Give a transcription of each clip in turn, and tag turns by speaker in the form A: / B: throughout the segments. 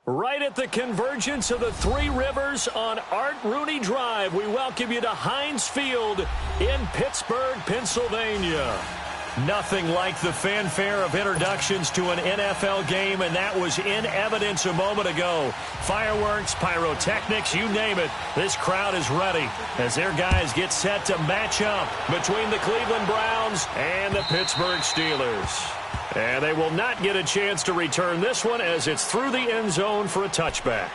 A: Right at the convergence of the Three Rivers on Art Rooney Drive, we welcome you to Heinz Field in Pittsburgh, Pennsylvania. Nothing like the fanfare of introductions to an NFL game, and that was in evidence a moment ago. Fireworks, pyrotechnics, you name it. This crowd is ready as their guys get set to match up between the Cleveland Browns and the Pittsburgh Steelers. And they will not get a chance to return this one as it's through the end zone for a touchback.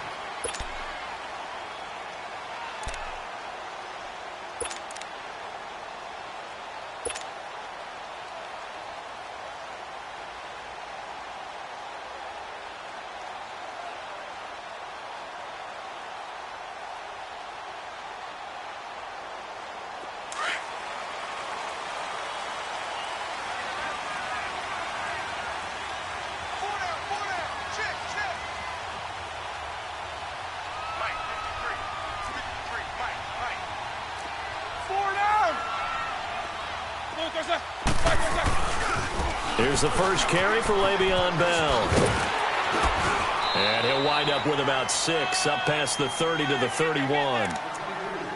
A: Here's the first carry for Le'Veon Bell. And he'll wind up with about 6 up past the 30 to the 31.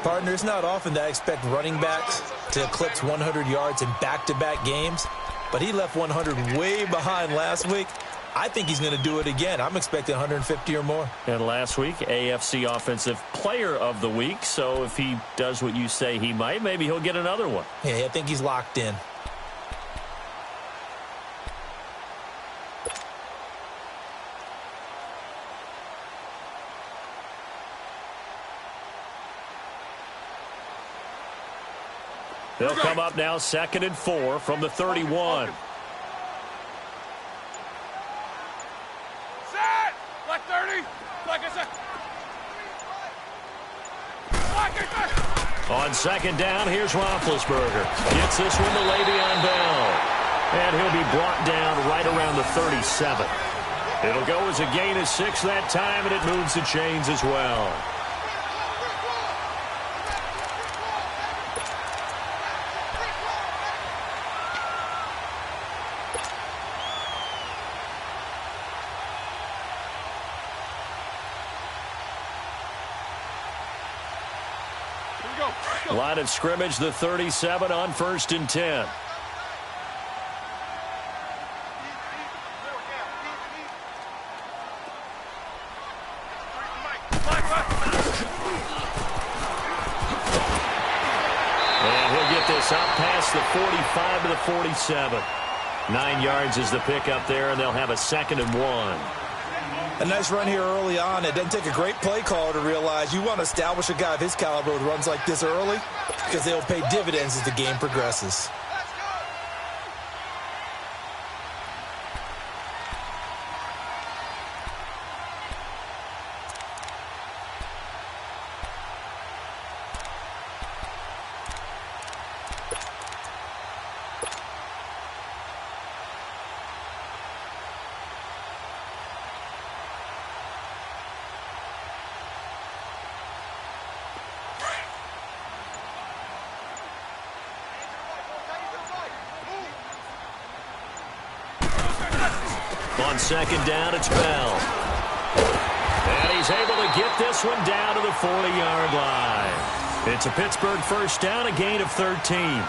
B: Partner, it's not often that I expect running backs to eclipse 100 yards in back-to-back games, but he left 100 way behind last week. I think he's going to do it again. I'm expecting 150 or more.
A: And last week, AFC Offensive Player of the Week. So if he does what you say he might, maybe he'll get another one.
B: Yeah, I think he's locked in.
A: They'll come up now 2nd and 4 from the 31.
C: Set! Like 30! Like I said.
A: On 2nd down, here's Roethlisberger. Gets this one to Le'Veon Bell. And he'll be brought down right around the 37. It'll go as a gain of 6 that time, and it moves the chains as well. Line of scrimmage, the 37 on 1st and 10. And he'll get this up past the 45 to the 47. 9 yards is the pickup there, and they'll have a 2nd and 1.
B: A nice run here early on. It doesn't take a great play caller to realize you want to establish a guy of his caliber with runs like this early because they'll pay dividends as the game progresses.
A: On 2nd down, it's Bell. And he's able to get this one down to the 40-yard line. It's a Pittsburgh 1st down, a gain of 13.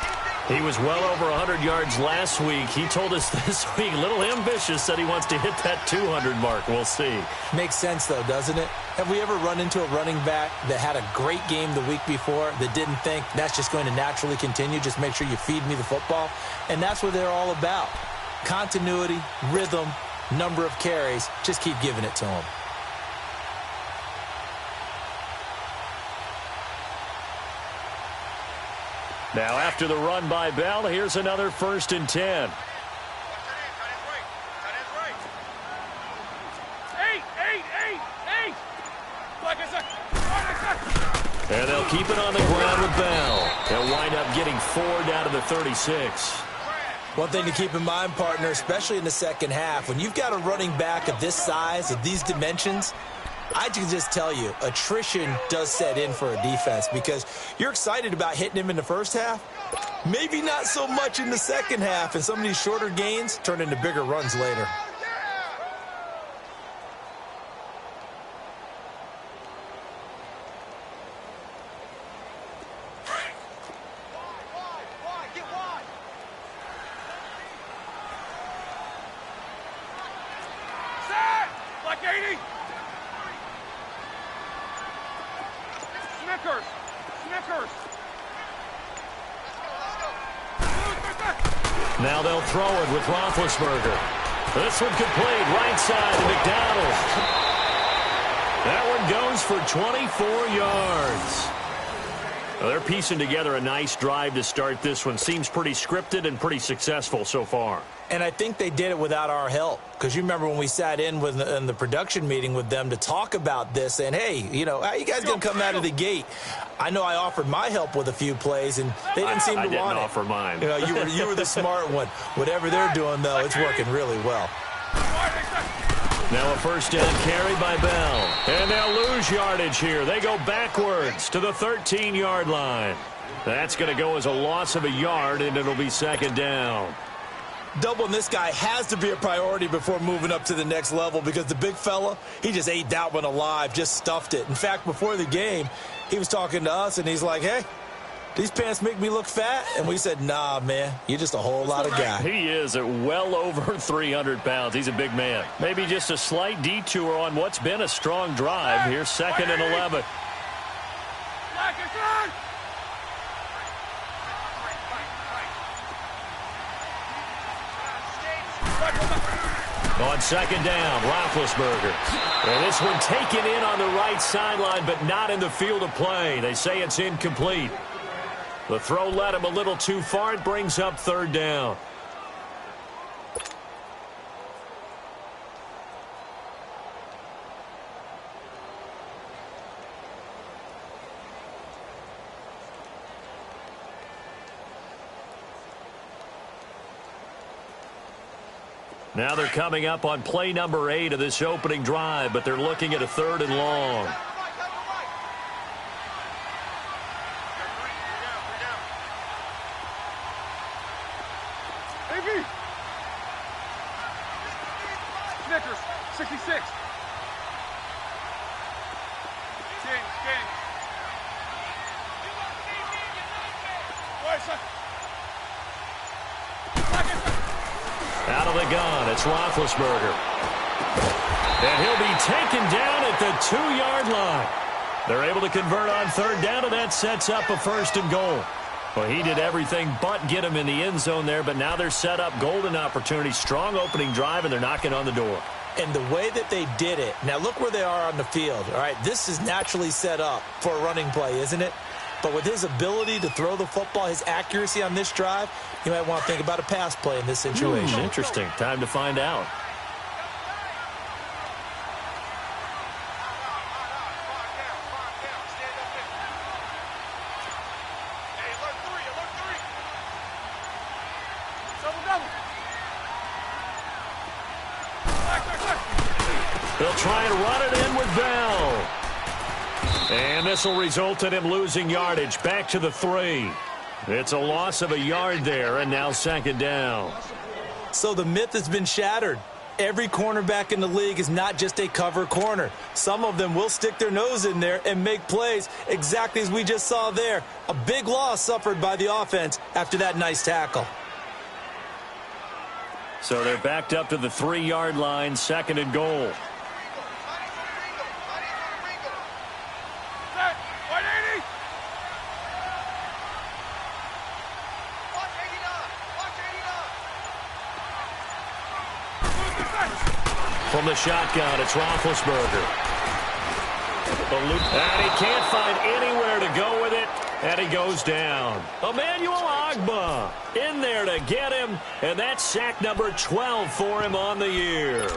A: He was well over 100 yards last week. He told us this week, a little ambitious, said he wants to hit that 200 mark. We'll see.
B: Makes sense, though, doesn't it? Have we ever run into a running back that had a great game the week before that didn't think that's just going to naturally continue? Just make sure you feed me the football. And that's what they're all about. Continuity, rhythm, number of carries. Just keep giving it to him.
A: Now after the run by Bell, here's another 1st and 10. And they'll keep it on the ground with Bell. They'll wind up getting 4 down to the 36.
B: One thing to keep in mind, partner, especially in the second half, when you've got a running back of this size, of these dimensions, I can just tell you, attrition does set in for a defense because you're excited about hitting him in the first half. Maybe not so much in the second half, and some of these shorter gains turn into bigger runs later.
A: Now they'll throw it with Roethlisberger. This one complete, right side to McDonald. That one goes for 24 yards. Well, they're piecing together a nice drive to start this one. Seems pretty scripted and pretty successful so far.
B: And I think they did it without our help. Because you remember when we sat in the production meeting with them to talk about this, and hey, you know, how you guys going to come out of the gate? I know I offered my help with a few plays, and they didn't seem to want it.
A: I didn't offer mine.
B: You know, you were the smart one. Whatever they're doing, though, it's working really well.
A: Now a 1st down carry by Bell. And they'll lose yardage here. They go backwards to the 13-yard line. That's going to go as a loss of a yard, and it'll be 2nd down.
B: Doubling this guy has to be a priority before moving up to the next level because the big fella, he just ate that one alive, just stuffed it. In fact, before the game, he was talking to us, and he's like, hey, these pants make me look fat? And we said, nah, man, you're just a whole lot of guy.
A: He is at well over 300 pounds. He's a big man. Maybe just a slight detour on what's been a strong drive. Here's 2nd and 11. On 2nd down, Roethlisberger. And this one taken in on the right sideline, but not in the field of play. They say it's incomplete. The throw led him a little too far. It brings up 3rd down. Now they're coming up on play number 8 of this opening drive, but they're looking at a 3rd and long.
C: Snickers, 66. King.
A: Out of the gun, it's Roethlisberger. And he'll be taken down at the 2-yard line. They're able to convert on third down, and that sets up a 1st and goal. Well, he did everything but get him in the end zone there, but now they're set up golden opportunity, strong opening drive, and they're knocking on the door.
B: And the way that they did it, now look where they are on the field. All right, this is naturally set up for a running play, isn't it? But with his ability to throw the football, his accuracy on this drive, you might want to think about a pass play in this situation.
A: Interesting. Time to find out. They'll try and run it in with Bell. And this will result in him losing yardage back to the 3. It's a loss of a yard there, and now 2nd down.
B: So the myth has been shattered. Every cornerback in the league is not just a cover corner. Some of them will stick their nose in there and make plays exactly as we just saw there. A big loss suffered by the offense after that nice tackle.
A: So they're backed up to the 3-yard line, 2nd and goal. From the shotgun, it's Roethlisberger. And he can't find anywhere to go with it, and he goes down. Emmanuel Ogbah in there to get him, and that's sack number 12 for him on the year.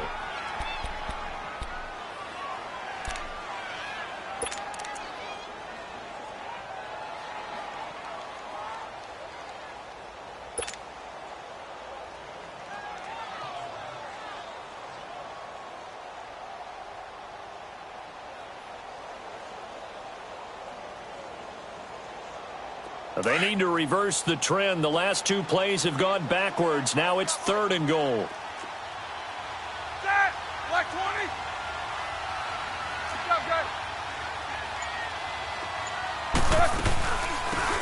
A: They need to reverse the trend. The last 2 plays have gone backwards. Now it's 3rd and goal.
C: Set! Black 20!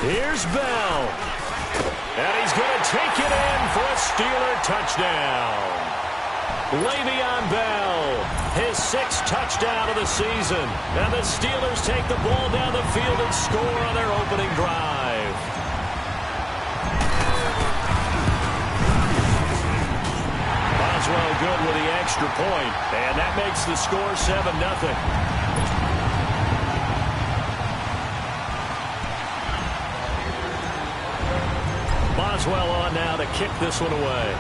A: Here's Bell. And he's going to take it in for a Steeler touchdown. Le'Veon Bell, his 6th touchdown of the season. And the Steelers take the ball down the field and score on their opening drive. Boswell good with the extra point, and that makes the score 7-0. Boswell on now to kick this one away.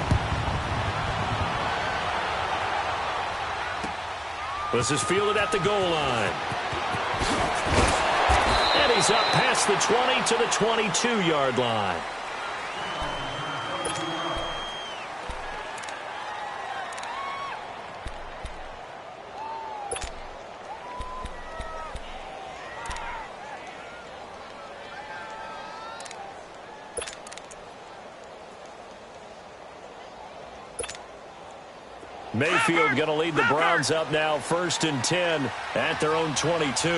A: This is fielded at the goal line. And he's up past the 20 to the 22-yard line. Mayfield going to lead the Browns up now, 1st and 10 at their own 22.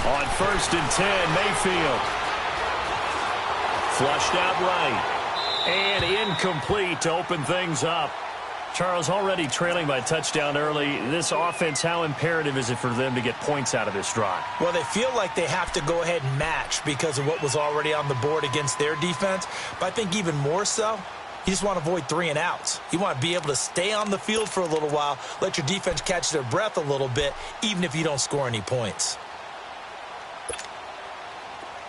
A: On 1st and 10, Mayfield. Flushed out right. And incomplete to open things up. Charles, already trailing by a touchdown early. This offense, how imperative is it for them to get points out of this drive?
B: Well, they feel like they have to go ahead and match because of what was already on the board against their defense. But I think even more so, you just want to avoid 3 and outs. You want to be able to stay on the field for a little while, let your defense catch their breath a little bit, even if you don't score any points.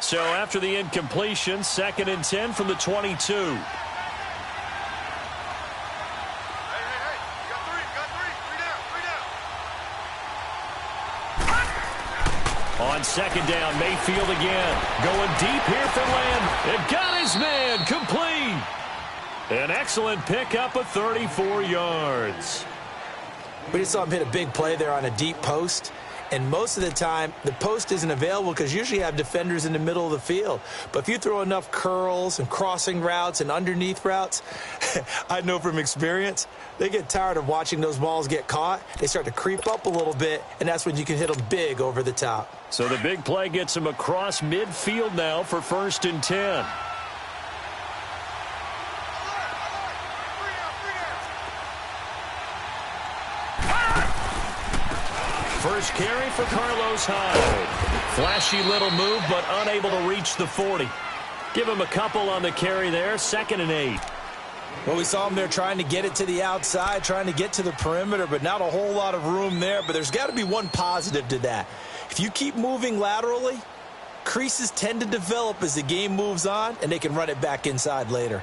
A: So after the incompletion, 2nd and 10 from the 22. On 2nd down, Mayfield again. Going deep here for Lamb. It got his man complete. An excellent pickup of 34 yards.
B: We just saw him hit a big play there on a deep post. And most of the time, the post isn't available because usually you have defenders in the middle of the field. But if you throw enough curls and crossing routes and underneath routes, I know from experience, they get tired of watching those balls get caught. They start to creep up a little bit, and that's when you can hit them big over the top.
A: So the big play gets him across midfield now for 1st and 10. First carry for Carlos Hyde. Flashy little move, but unable to reach the 40. Give him a couple on the carry there. 2nd and 8.
B: Well, we saw him there trying to get it to the outside, trying to get to the perimeter, but not a whole lot of room there. But there's got to be one positive to that. If you keep moving laterally, creases tend to develop as the game moves on, and they can run it back inside later.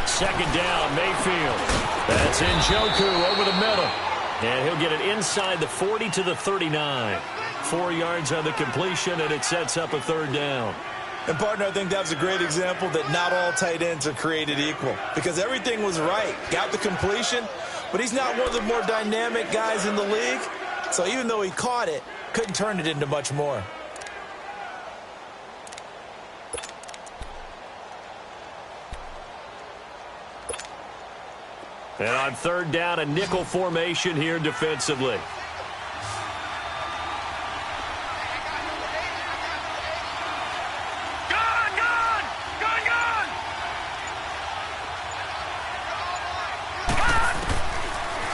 A: Second down, Mayfield. That's Njoku over the middle. And he'll get it inside the 40 to the 39. 4 yards on the completion, and it sets up a 3rd down.
B: And, partner, I think that was a great example that not all tight ends are created equal. Because everything was right. Got the completion, but he's not one of the more dynamic guys in the league. So even though he caught it, couldn't turn it into much more.
A: And on 3rd down, a nickel formation here defensively.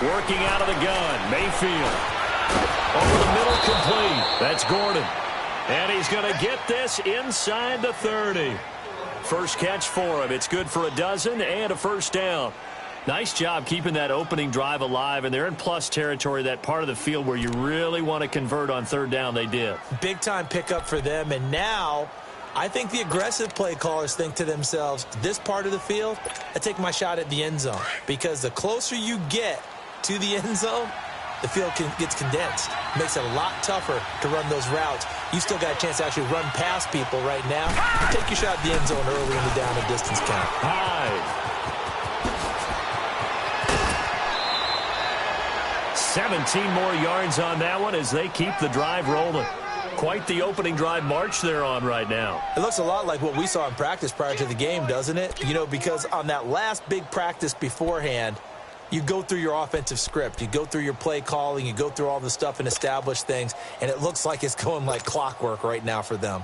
A: Working out of the gun, Mayfield. Over the middle, complete. That's Gordon. And he's going to get this inside the 30. First catch for him. It's good for a dozen and a 1st down. Nice job keeping that opening drive alive, and they're in plus territory, that part of the field where you really want to convert on 3rd down. They did. Big-time pickup for them, and now I think the aggressive play callers think to themselves, this part of the field, I take my shot at the end zone, because the closer you get to the end zone, the field gets condensed. Makes it a lot tougher to run those routes. You still got a chance to actually run past people right now. Take your shot at the end zone early in the down and distance count. Hyde. 17 more yards on that one as they keep the drive rolling. Quite the opening drive march they're on right now. It looks a lot like what we saw in practice prior to the game, doesn't it? You know, because on that last big practice beforehand, you go through your offensive script. You go through your play calling. You go through all the stuff and establish things. And it looks like it's going like clockwork right now for them.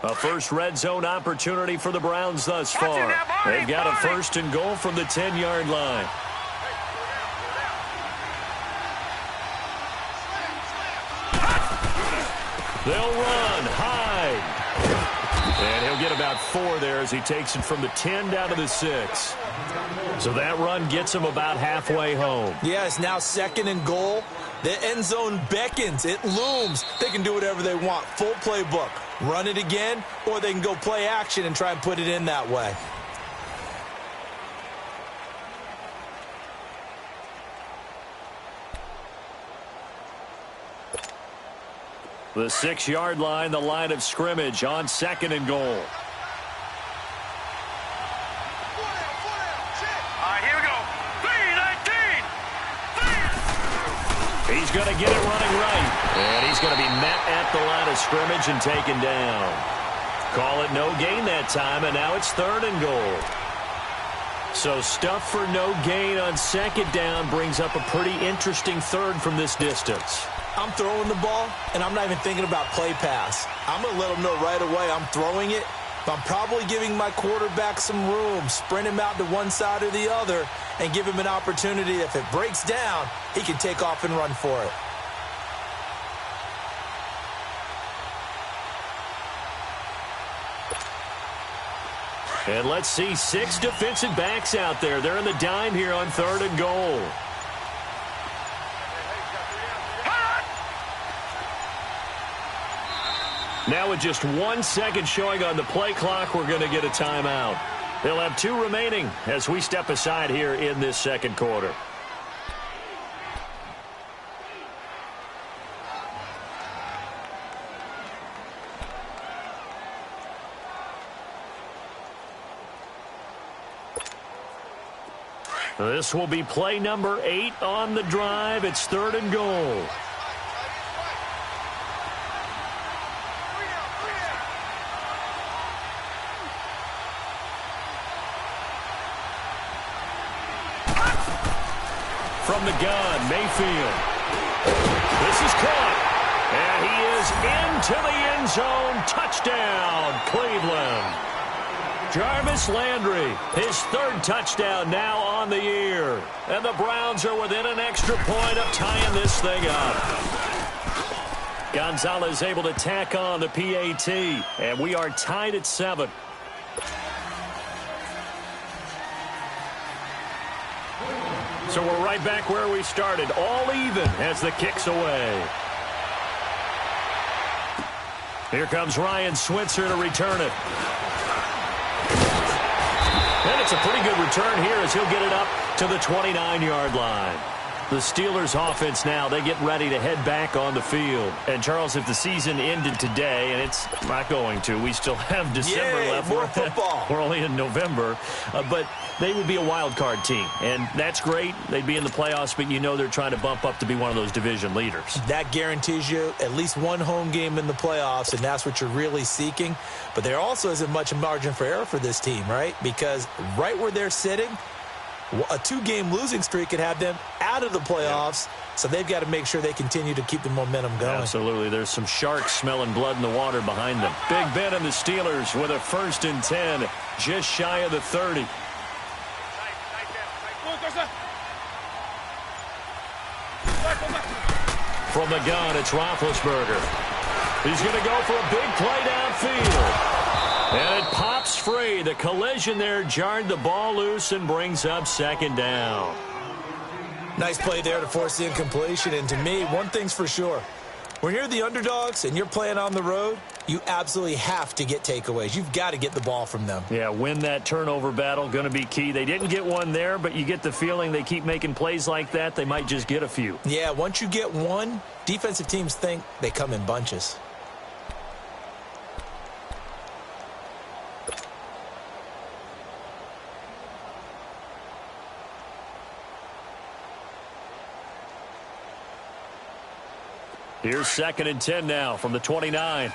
A: A first red zone opportunity for the Browns thus far. They've got a 1st and goal from the 10-yard line. They'll run. Hyde. And he'll get about 4 there as he takes it from the 10 down to the 6. So that run gets him about halfway home. Yeah, it's now 2nd and goal. The end zone beckons. It looms. They can do whatever they want. Full playbook. Run it again, or they can go play action and try and put it in that way. The 6-yard line, the line of scrimmage on 2nd and goal.
C: Here we go. 3-19.
A: He's going to get it running right. And he's going to be met at the line of scrimmage and taken down. Call it no gain that time, and now it's 3rd and goal. So stuff for no gain on 2nd down brings up a pretty interesting 3rd from this distance. I'm throwing the ball, and I'm not even thinking about play pass. I'm going to let him know right away I'm throwing it, but I'm probably giving my quarterback some room, sprint him out to one side or the other, and give him an opportunity. If it breaks down, he can take off and run for it. And let's see 6 defensive backs out there. They're in the dime here on 3rd and goal. Now with just 1 second showing on the play clock, we're going to get a timeout. They'll have 2 remaining as we step aside here in this second quarter. This will be play number 8 on the drive. It's 3rd and goal. From the gun, Mayfield. This is caught. And he is into the end zone. Touchdown, Cleveland. Jarvis Landry, his 3rd touchdown now on the year. And the Browns are within an extra point of tying this thing up. Gonzalez able to tack on the PAT. And we are tied at 7. So we're right back where we started, all even as the kick's away. Here comes Ryan Switzer to return it. And it's a pretty good return here as he'll get it up to the 29-yard line. The Steelers offense now, they get ready to head back on the field. And, Charles, if the season ended today, and it's not going to, we still have December left.
B: More football.
A: We're only in November. But they would be a wild card team. And that's great. They'd be in the playoffs, but you know they're trying to bump up to be one of those division leaders.
B: That guarantees you at least one home game in the playoffs, and that's what you're really seeking. But there also isn't much margin for error for this team, right? Because right where they're sitting, a 2-game losing streak could have them out of the playoffs, so they've got to make sure they continue to keep the momentum going.
A: Absolutely. There's some sharks smelling blood in the water behind them. Big Ben and the Steelers with a 1st and 10, just shy of the 30. From the gun, it's Roethlisberger. He's going to go for a big play downfield. And it pops free. The collision there jarred the ball loose and brings up 2nd down.
B: Nice play there to force the incompletion. And to me, one thing's for sure. When you're the underdogs and you're playing on the road, you absolutely have to get takeaways. You've got to get the ball from them.
A: Yeah, win that turnover battle, going to be key. They didn't get one there, but you get the feeling they keep making plays like that, they might just get a few.
B: Yeah, once you get one, defensive teams think they come in bunches.
A: Here's 2nd and 10 now from the 29.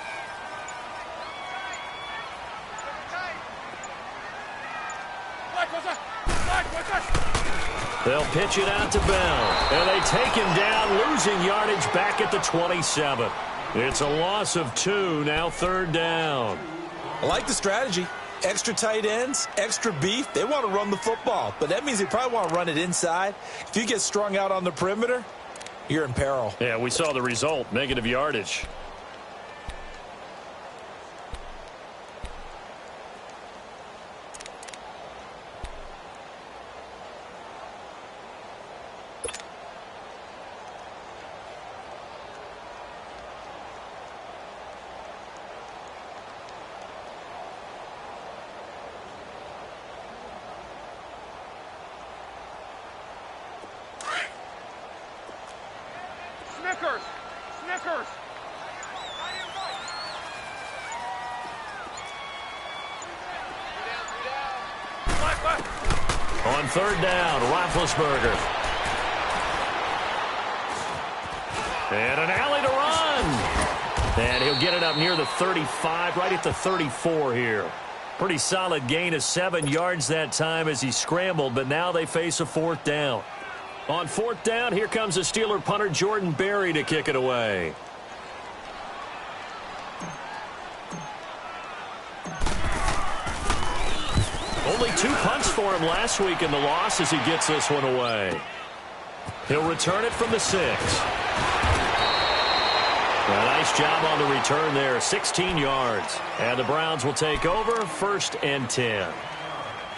A: They'll pitch it out to Bell. And they take him down, losing yardage back at the 27. It's a loss of 2, now 3rd down.
B: I like the strategy. Extra tight ends, extra beef. They want to run the football, but that means they probably want to run it inside. If you get strung out on the perimeter, you're in peril.
A: Yeah, we saw the result, negative yardage.
C: Snickers!
A: On 3rd down, Roethlisberger. And an alley to run. And he'll get it up near the 35, right at the 34 here. Pretty solid gain of 7 yards that time as he scrambled, but now they face a 4th down. On 4th down, here comes the Steeler punter Jordan Berry to kick it away. Only 2 punts for him last week in the loss as he gets this one away. He'll return it from the 6. A nice job on the return there, 16 yards. And the Browns will take over, 1st and 10.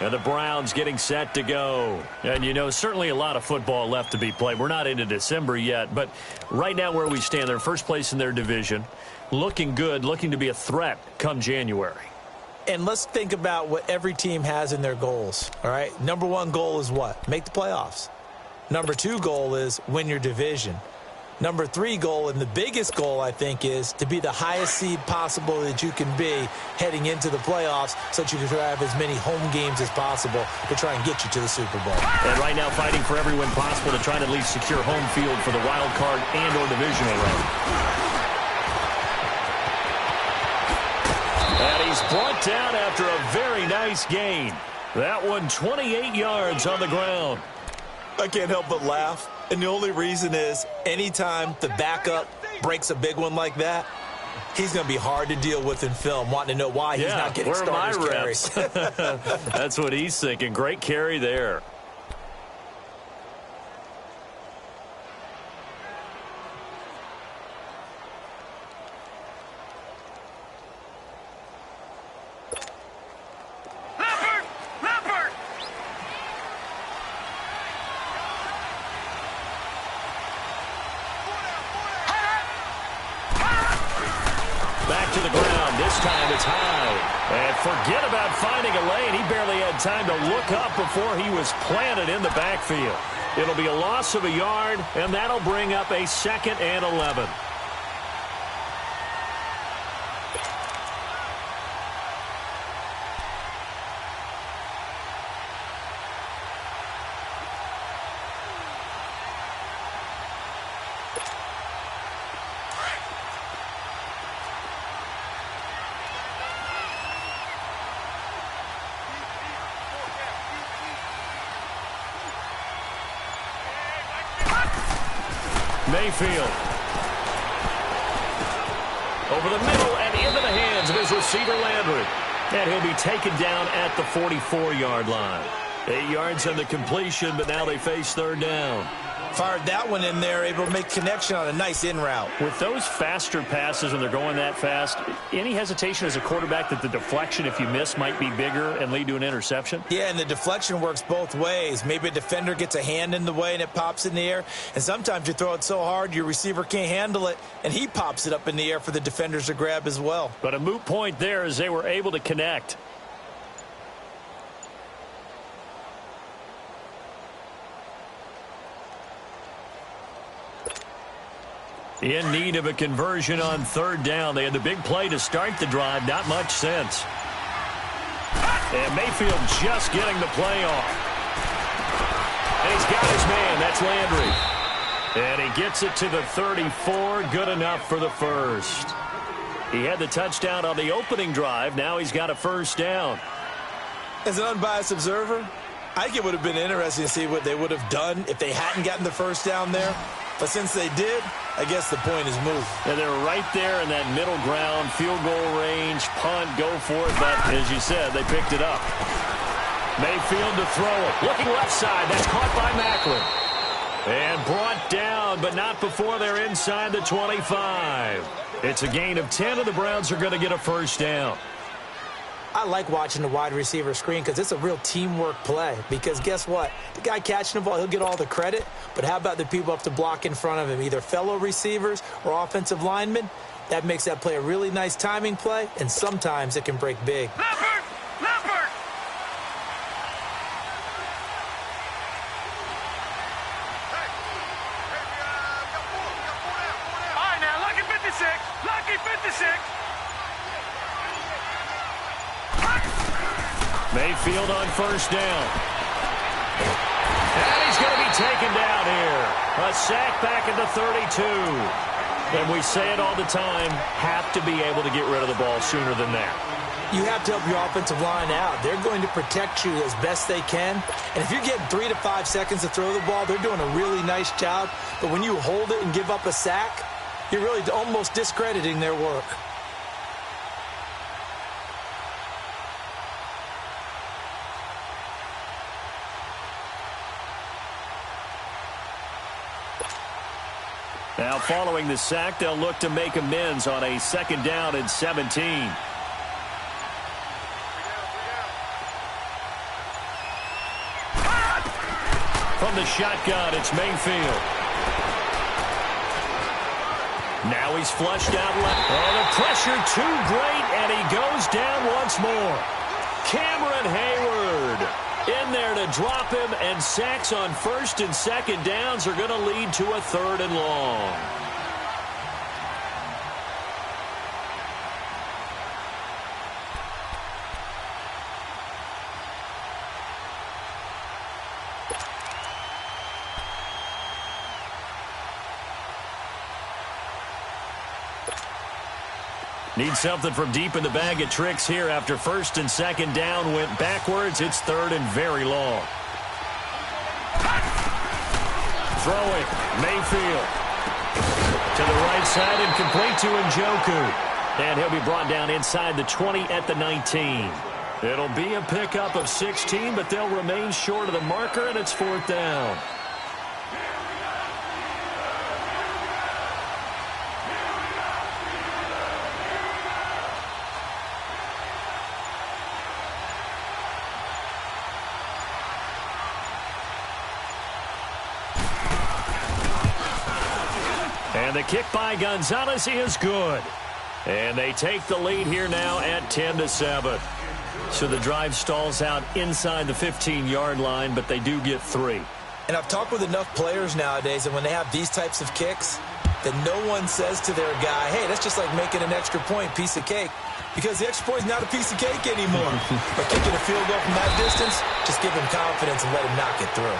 A: And the Browns getting set to go. And, you know, certainly a lot of football left to be played. We're not into December yet, but right now where we stand, they're first place in their division. looking good, looking to be a threat come January.
B: And let's think about what every team has in their goals, all right? Number one goal is what? Make the playoffs. Number two goal is win your division. Number three goal, and the biggest goal, I think, is to be the highest seed possible that you can be heading into the playoffs so that you can have as many home games as possible to try and get you to the Super Bowl.
A: And right now fighting for every win possible to try to at least secure home field for the wild card and or divisional round. And he's brought down after a very nice gain. That one 28 yards on the ground.
B: I can't help but laugh. And the only reason is anytime the backup breaks a big one like that, he's going to be hard to deal with in film, wanting to know why he's not getting starters carries.
A: That's what he's thinking. Great carry there.
C: To the ground. This time it's high. And forget about finding a lane. He barely had time to look up before he was planted in the backfield. It'll be a loss of a yard, and that'll bring up a 2nd and 11. Mayfield. Over the middle and into the hands of his receiver, Landry. And he'll be taken down at the 44-yard line. 8 yards on the completion, but now they face 3rd down.
B: Fired that one in there, able to make connection on a nice in route.
A: With those faster passes when they're going that fast, any hesitation as a quarterback that the deflection, if you miss, might be bigger and lead to an interception?
B: Yeah, and the deflection works both ways. Maybe a defender gets a hand in the way and it pops in the air. And sometimes you throw it so hard your receiver can't handle it, and he pops it up in the air for the defenders to grab as well.
A: But a moot point there as they were able to connect. In need of a conversion on 3rd down. They had the big play to start the drive. Not much sense. And Mayfield just getting the play off. And he's got his man. That's Landry. And he gets it to the 34. Good enough for the first. He had the touchdown on the opening drive. Now he's got a 1st down.
B: As an unbiased observer, I think it would have been interesting to see what they would have done if they hadn't gotten the 1st down there. But since they did, I guess the point is moot.
A: And they're right there in that middle ground, field goal range, punt, go for it. But as you said, they picked it up. Mayfield to throw it. Looking left side. That's caught by Macklin. And brought down, but not before they're inside the 25. It's a gain of 10, and the Browns are going to get a 1st down.
B: I like watching the wide receiver screen because it's a real teamwork play. Because guess what? The guy catching the ball, he'll get all the credit. But how about the people up to block in front of him, either fellow receivers or offensive linemen? That makes that play a really nice timing play, and sometimes it can break big.
C: Leopard! Leopard! All right, now, lucky 56. Lucky 56.
A: Mayfield on 1st down. And he's going to be taken down here. A sack back at the 32. And we say it all the time, have to be able to get rid of the ball sooner than that.
B: You have to help your offensive line out. They're going to protect you as best they can. And if you're getting 3 to 5 seconds to throw the ball, they're doing a really nice job. But when you hold it and give up a sack, you're really almost discrediting their work.
A: Now following the sack, they'll look to make amends on a 2nd down and 17. From the shotgun, it's Mayfield. Now he's flushed out left. Oh, the pressure too great, and he goes down once more. Cameron Hayward in there to drop him, and sacks on first and second downs are going to lead to a 3rd and long. Need something from deep in the bag of tricks here after first and second down went backwards. It's 3rd and very long. Throwing, Mayfield. To the right side and complete to Njoku. And he'll be brought down inside the 20 at the 19. It'll be a pickup of 16, but they'll remain short of the marker, and it's 4th down. And the kick by Gonzalez is good. And they take the lead here now at 10-7. So the drive stalls out inside the 15-yard line, but they do get 3.
B: And I've talked with enough players nowadays, and when they have these types of kicks, that no one says to their guy, hey, that's just like making an extra point, piece of cake. Because the extra point is not a piece of cake anymore. But kicking a field goal from that distance, just give him confidence and let him knock it through.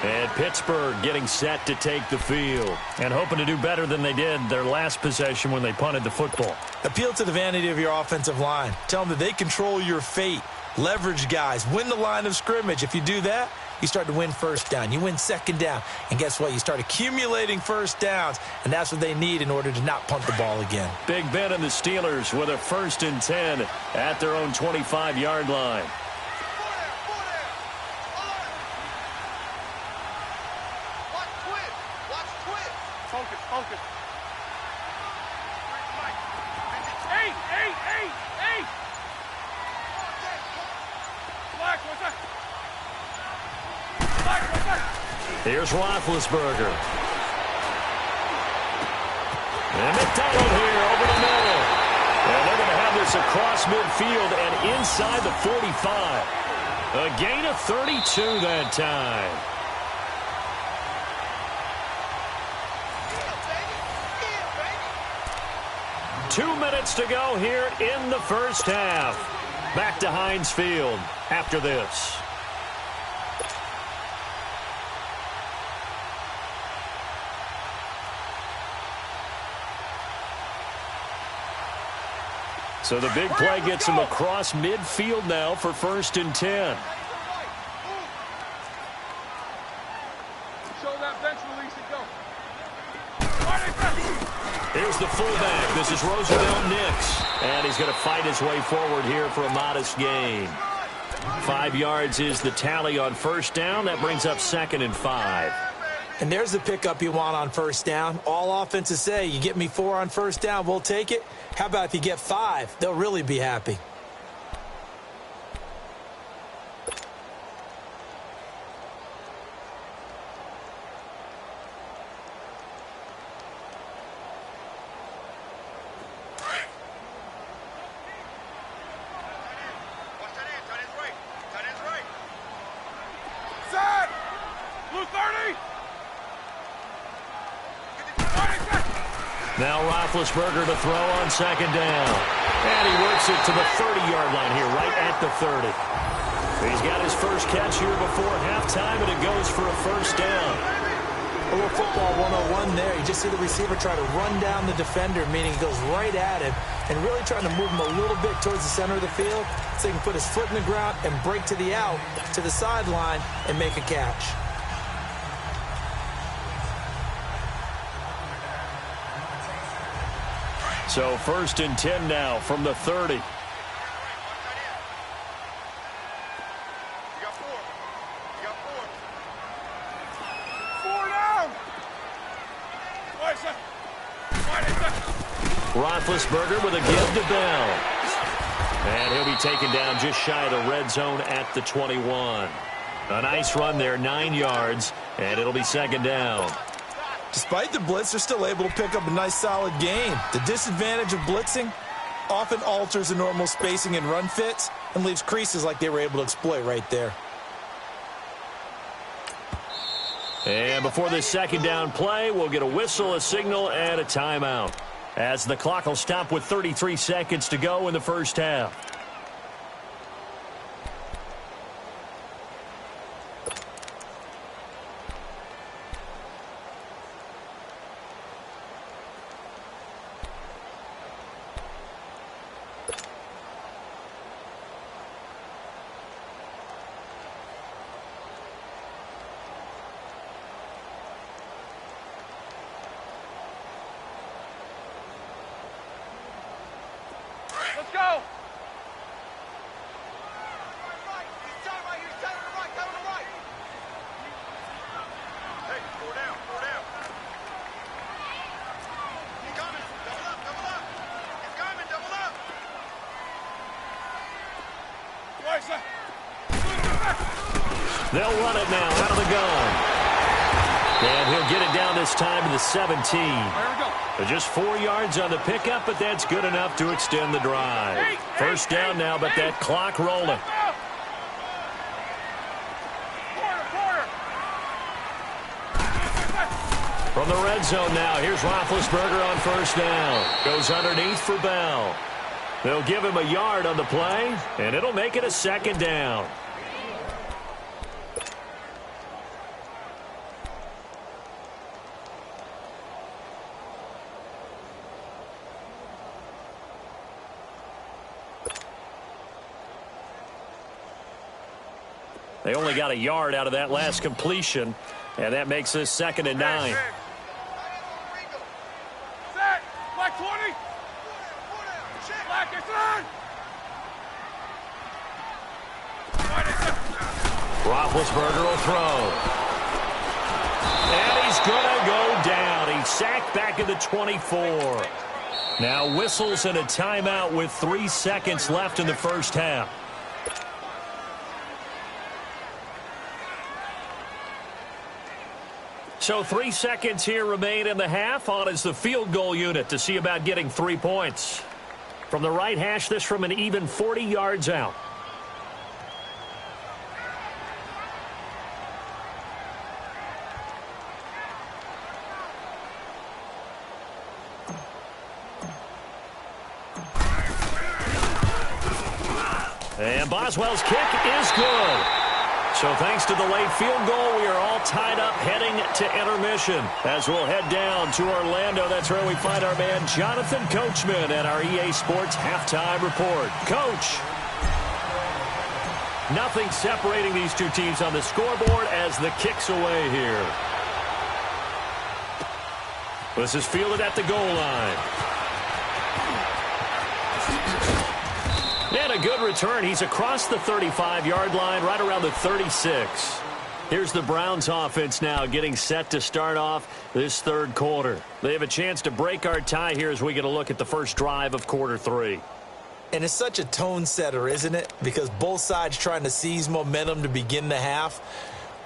A: And Pittsburgh getting set to take the field and hoping to do better than they did their last possession when they punted the football.
B: Appeal to the vanity of your offensive line. Tell them that they control your fate. Leverage guys. Win the line of scrimmage. If you do that, you start to win first down. You win second down. And guess what? You start accumulating first downs, and that's what they need in order to not punt the ball again.
A: Big Ben and the Steelers with a 1st and 10 at their own 25-yard line.
D: Focus. Hey! Black, what's that?
A: Here's Roethlisberger. And McDonald here over the middle. And they're going to have this across midfield and inside the 45. A gain of 32 that time. 2 minutes to go here in the first half. Back to Heinz Field after this. So the big play gets him across midfield now for 1st and 10.
D: Show that bench release and go.
A: Here's the fullback. This is Roosevelt Nix. And he's going to fight his way forward here for a modest gain. 5 yards is the tally on first down. That brings up 2nd and 5.
B: And there's the pickup you want on first down. All offenses say, you get me 4 on first down, we'll take it. How about if you get 5? They'll really be happy.
A: Now Roethlisberger to throw on second down. And he works it to the 30-yard line here, right at the 30. He's got his first catch here before halftime, and it goes for a first down.
B: A little football 101 there. You just see the receiver try to run down the defender, meaning he goes right at him, and really trying to move him a little bit towards the center of the field so he can put his foot in the ground and break to the out, to the sideline, and make a catch.
A: So 1st and 10 now from the 30. Roethlisberger with a give to Bell. And he'll be taken down just shy of the red zone at the 21. A nice run there, 9 yards, and it'll be second down.
B: Despite the blitz, they're still able to pick up a nice, solid gain. The disadvantage of blitzing often alters the normal spacing and run fits and leaves creases like they were able to exploit right there.
A: And before this second down play, we'll get a whistle, a signal, and a timeout, as the clock will stop with 33 seconds to go in the first half.
D: Let's go. Hey, four down, four down. He's coming. Double up. He's coming, double up. Right, sir.
A: They'll run it now out of the gun. And he'll get it down this time to the 17.
D: All right, here we go.
A: Just 4 yards on the pickup, but that's good enough to extend the drive. First down now, but that clock rolling.
D: Quarter.
A: From the red zone now, here's Roethlisberger on first down. Goes underneath for Bell. They'll give him a yard on the play, and it'll make it a second down. They only got a yard out of that last completion, and that makes this 2nd and 9.
D: Set. Black 20. Black is on.
A: Roethlisberger will throw. And he's going to go down. He's sacked back at the 24. Now whistles and a timeout with 3 seconds left in the first half. So 3 seconds here remain in the half. On is the field goal unit to see about getting 3 points. From the right hash, this from an even 40 yards out. And Boswell's kick is good. So thanks to the late field goal, we are all tied up heading to intermission. As we'll head down to Orlando, that's where we find our man Jonathan Coachman at our EA Sports Halftime Report. Coach, nothing separating these two teams on the scoreboard as the kick's away here. This is fielded at the goal line. And a good return. He's across the 35-yard line, right around the 36. Here's the Browns offense now getting set to start off this third quarter. They have a chance to break our tie here as we get a look at the first drive of quarter 3.
B: And it's such a tone setter, isn't it? Because both sides trying to seize momentum to begin the half.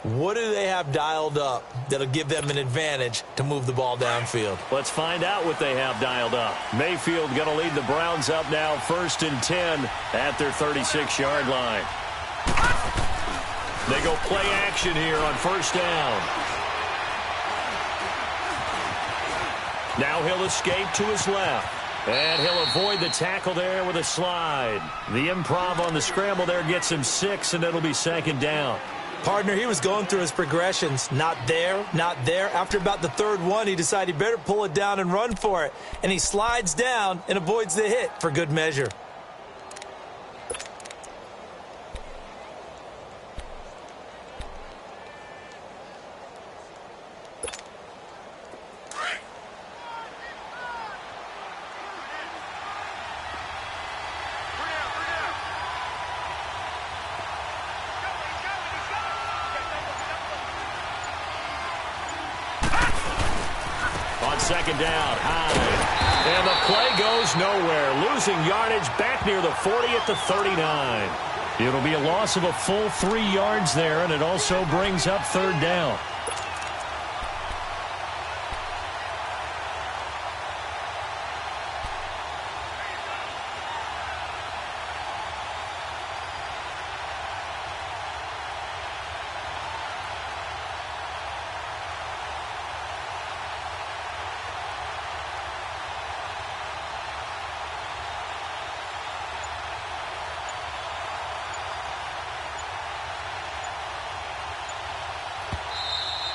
B: What do they have dialed up that'll give them an advantage to move the ball downfield?
A: Let's find out what they have dialed up. Mayfield going to lead the Browns up now 1st and 10 at their 36-yard line. They go play action here on first down. Now he'll escape to his left. And he'll avoid the tackle there with a slide. The improv on the scramble there gets him 6, and it'll be 2nd down.
B: Partner, he was going through his progressions. Not there, not there. After about the 3rd one, he decided he better pull it down and run for it. And he slides down and avoids the hit for good measure.
A: On 2nd down, Hyde. And the play goes nowhere. Losing yardage back near the 40 at the 39. It'll be a loss of a full 3 yards there, and it also brings up 3rd down.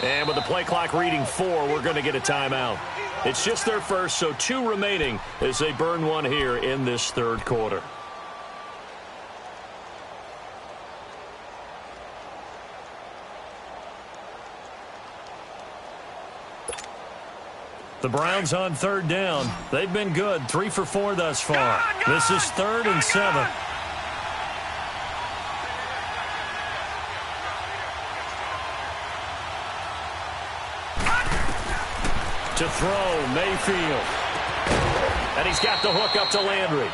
A: And with the play clock reading 4, we're going to get a timeout. It's just their first, so 2 remaining as they burn one here in this third quarter. The Browns on third down. They've been good, 3 for 4 thus far. This is 3rd and 7. To throw, Mayfield. And he's got the hook up to Landry.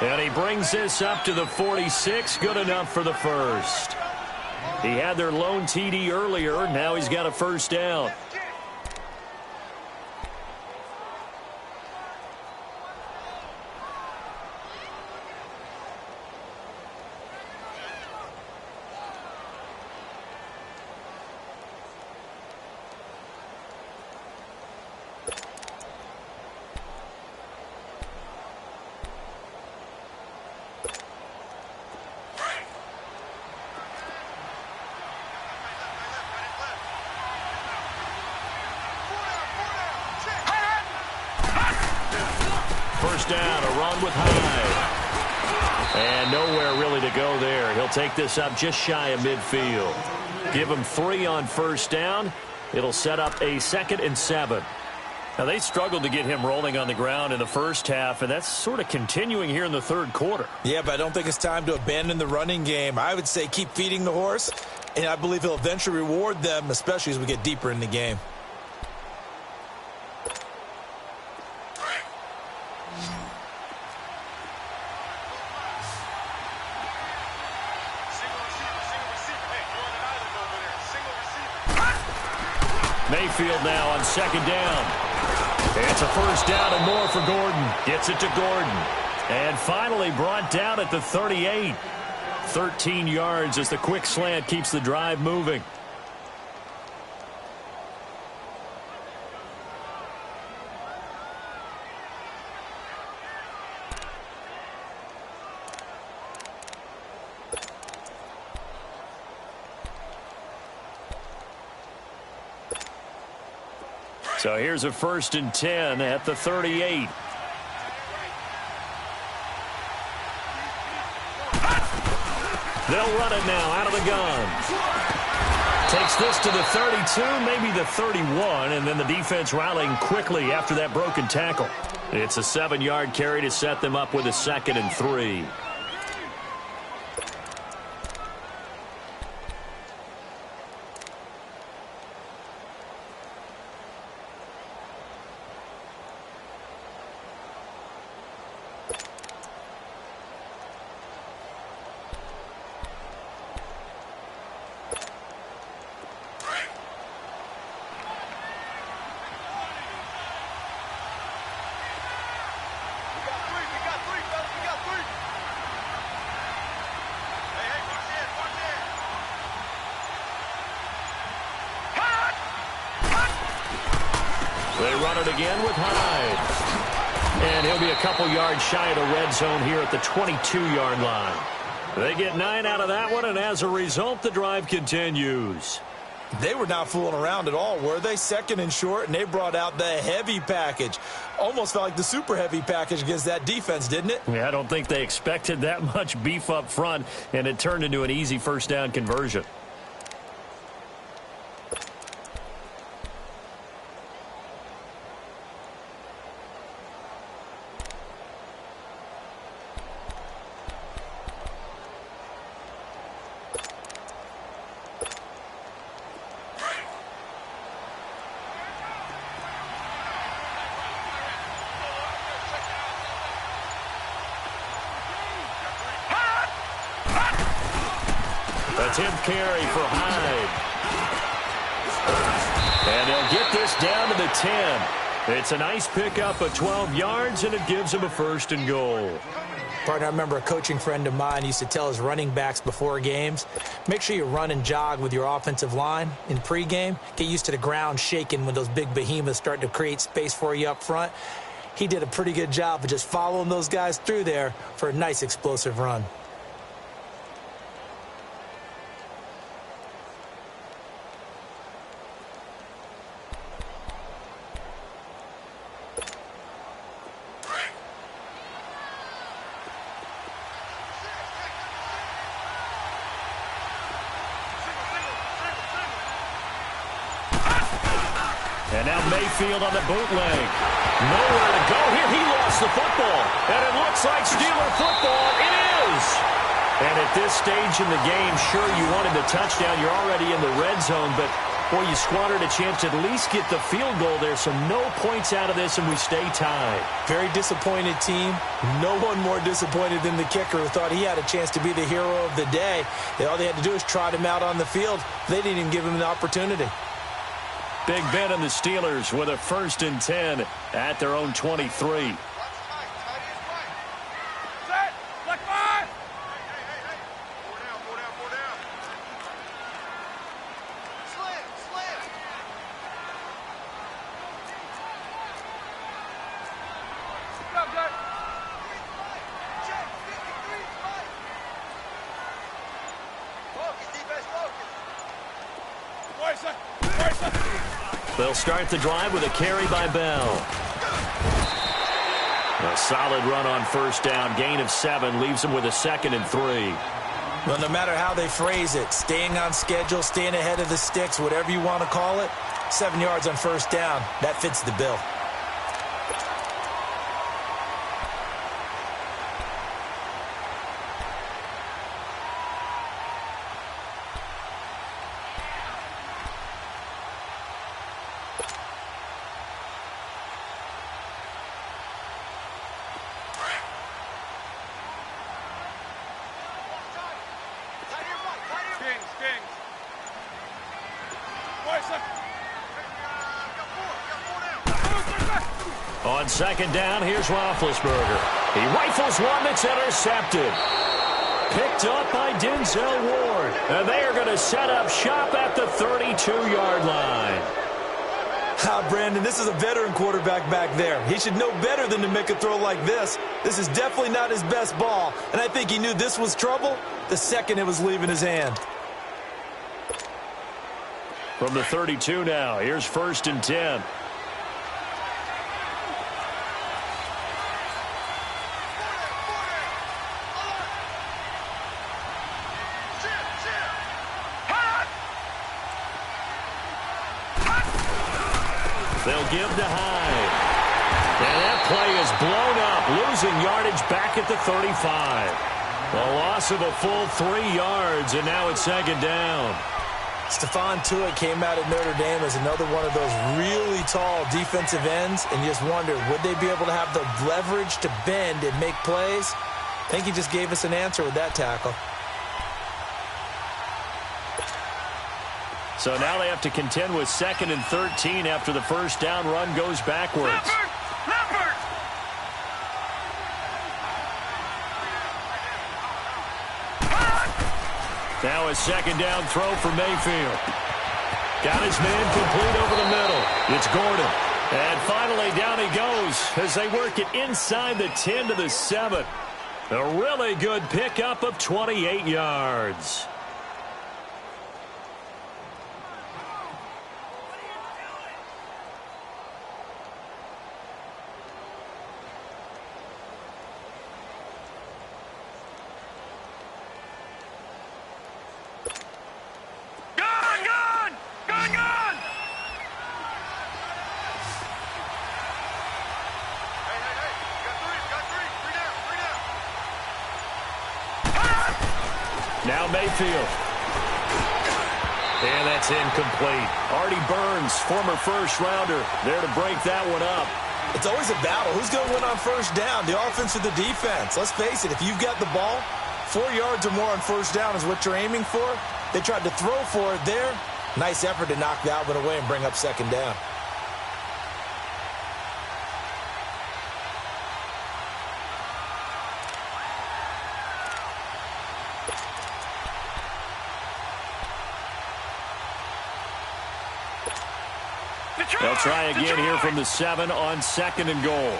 A: And he brings this up to the 46. Good enough for the first. He had their lone TD earlier. Now he's got a first down. First down, a run with Hyde. And nowhere really to go there. He'll take this up just shy of midfield. Give him 3 on first down. It'll set up a 2nd and 7. Now, they struggled to get him rolling on the ground in the first half, and that's sort of continuing here in the third quarter.
B: Yeah, but I don't think it's time to abandon the running game. I would say keep feeding the horse, and I believe he'll eventually reward them, especially as we get deeper in the game.
A: Mayfield now on 2nd down. It's a first down and more for Gordon. Gets it to Gordon. And finally brought down at the 38. 13 yards as the quick slant keeps the drive moving. So here's a 1st and 10 at the 38. They'll run it now out of the gun. Takes this to the 32, maybe the 31, and then the defense rallying quickly after that broken tackle. It's a 7-yard carry to set them up with a 2nd and 3. They run it again with Hyde. And he'll be a couple yards shy of the red zone here at the 22-yard line. They get 9 out of that one, and as a result, the drive continues.
B: They were not fooling around at all, were they? 2nd and short, and they brought out the heavy package. Almost felt like the super heavy package against that defense, didn't it?
A: Yeah, I don't think they expected that much beef up front, and it turned into an easy first down conversion. A 10th carry for Hyde. And they'll get this down to the 10. It's a nice pickup of 12 yards, and it gives them a 1st and goal.
B: Partner, I remember a coaching friend of mine used to tell his running backs before games, make sure you run and jog with your offensive line in pregame. Get used to the ground shaking when those big behemoths start to create space for you up front. He did a pretty good job of just following those guys through there for a nice explosive run.
C: Now Mayfield on the bootleg. Nowhere to go here. He lost the football. And it looks like Steeler football. It is. And at this stage in the game, sure, you wanted the touchdown. You're already in the red zone, but boy, you squandered a chance to at least get the field goal there. So no points out of this, and we stay tied.
B: Very disappointed team. No one more disappointed than the kicker, who thought he had a chance to be the hero of the day. All they had to do is trot him out on the field. They didn't even give him the opportunity.
C: Big Ben and the Steelers with a 1st and 10 at their own 23. They'll start the drive with a carry by Bell. A solid run on 1st down. Gain of 7 leaves them with a 2nd and 3.
B: Well, no matter how they phrase it, staying on schedule, staying ahead of the sticks, whatever you want to call it, 7 yards on 1st down, that fits the bill.
C: On 2nd down, here's Roethlisberger. He rifles one that's intercepted. Picked up by Denzel Ward. And they are going to set up shop at the 32-yard line.
B: Brandon, this is a veteran quarterback back there. He should know better than to make a throw like this. This is definitely not his best ball, and I think he knew this was trouble the second it was leaving his hand.
C: From the 32 now, here's 1st and 10. They'll give to Hyde. And that play is blown up, losing yardage back at the 35. A loss of a full 3 yards, and now it's 2nd down.
B: Stephon Tuitt came out at Notre Dame as another one of those really tall defensive ends, and you just wonder, would they be able to have the leverage to bend and make plays? I think he just gave us an answer with that tackle.
C: So now they have to contend with 2nd and 13 after the 1st down run goes backwards. Now a 2nd down throw for Mayfield. Got his man complete over the middle. It's Gordon. And finally down he goes as they work it inside the 10 to the 7. A really good pickup of 28 yards. Now Mayfield. And that's incomplete. Artie Burns, former 1st-rounder, there to break that one up.
B: It's always a battle. Who's going to win on 1st down, the offense or the defense? Let's face it, if you've got the ball, 4 yards or more on 1st down is what you're aiming for. They tried to throw for it there. Nice effort to knock that one away and bring up 2nd down.
C: They'll try again here from the 7 on 2nd and goal.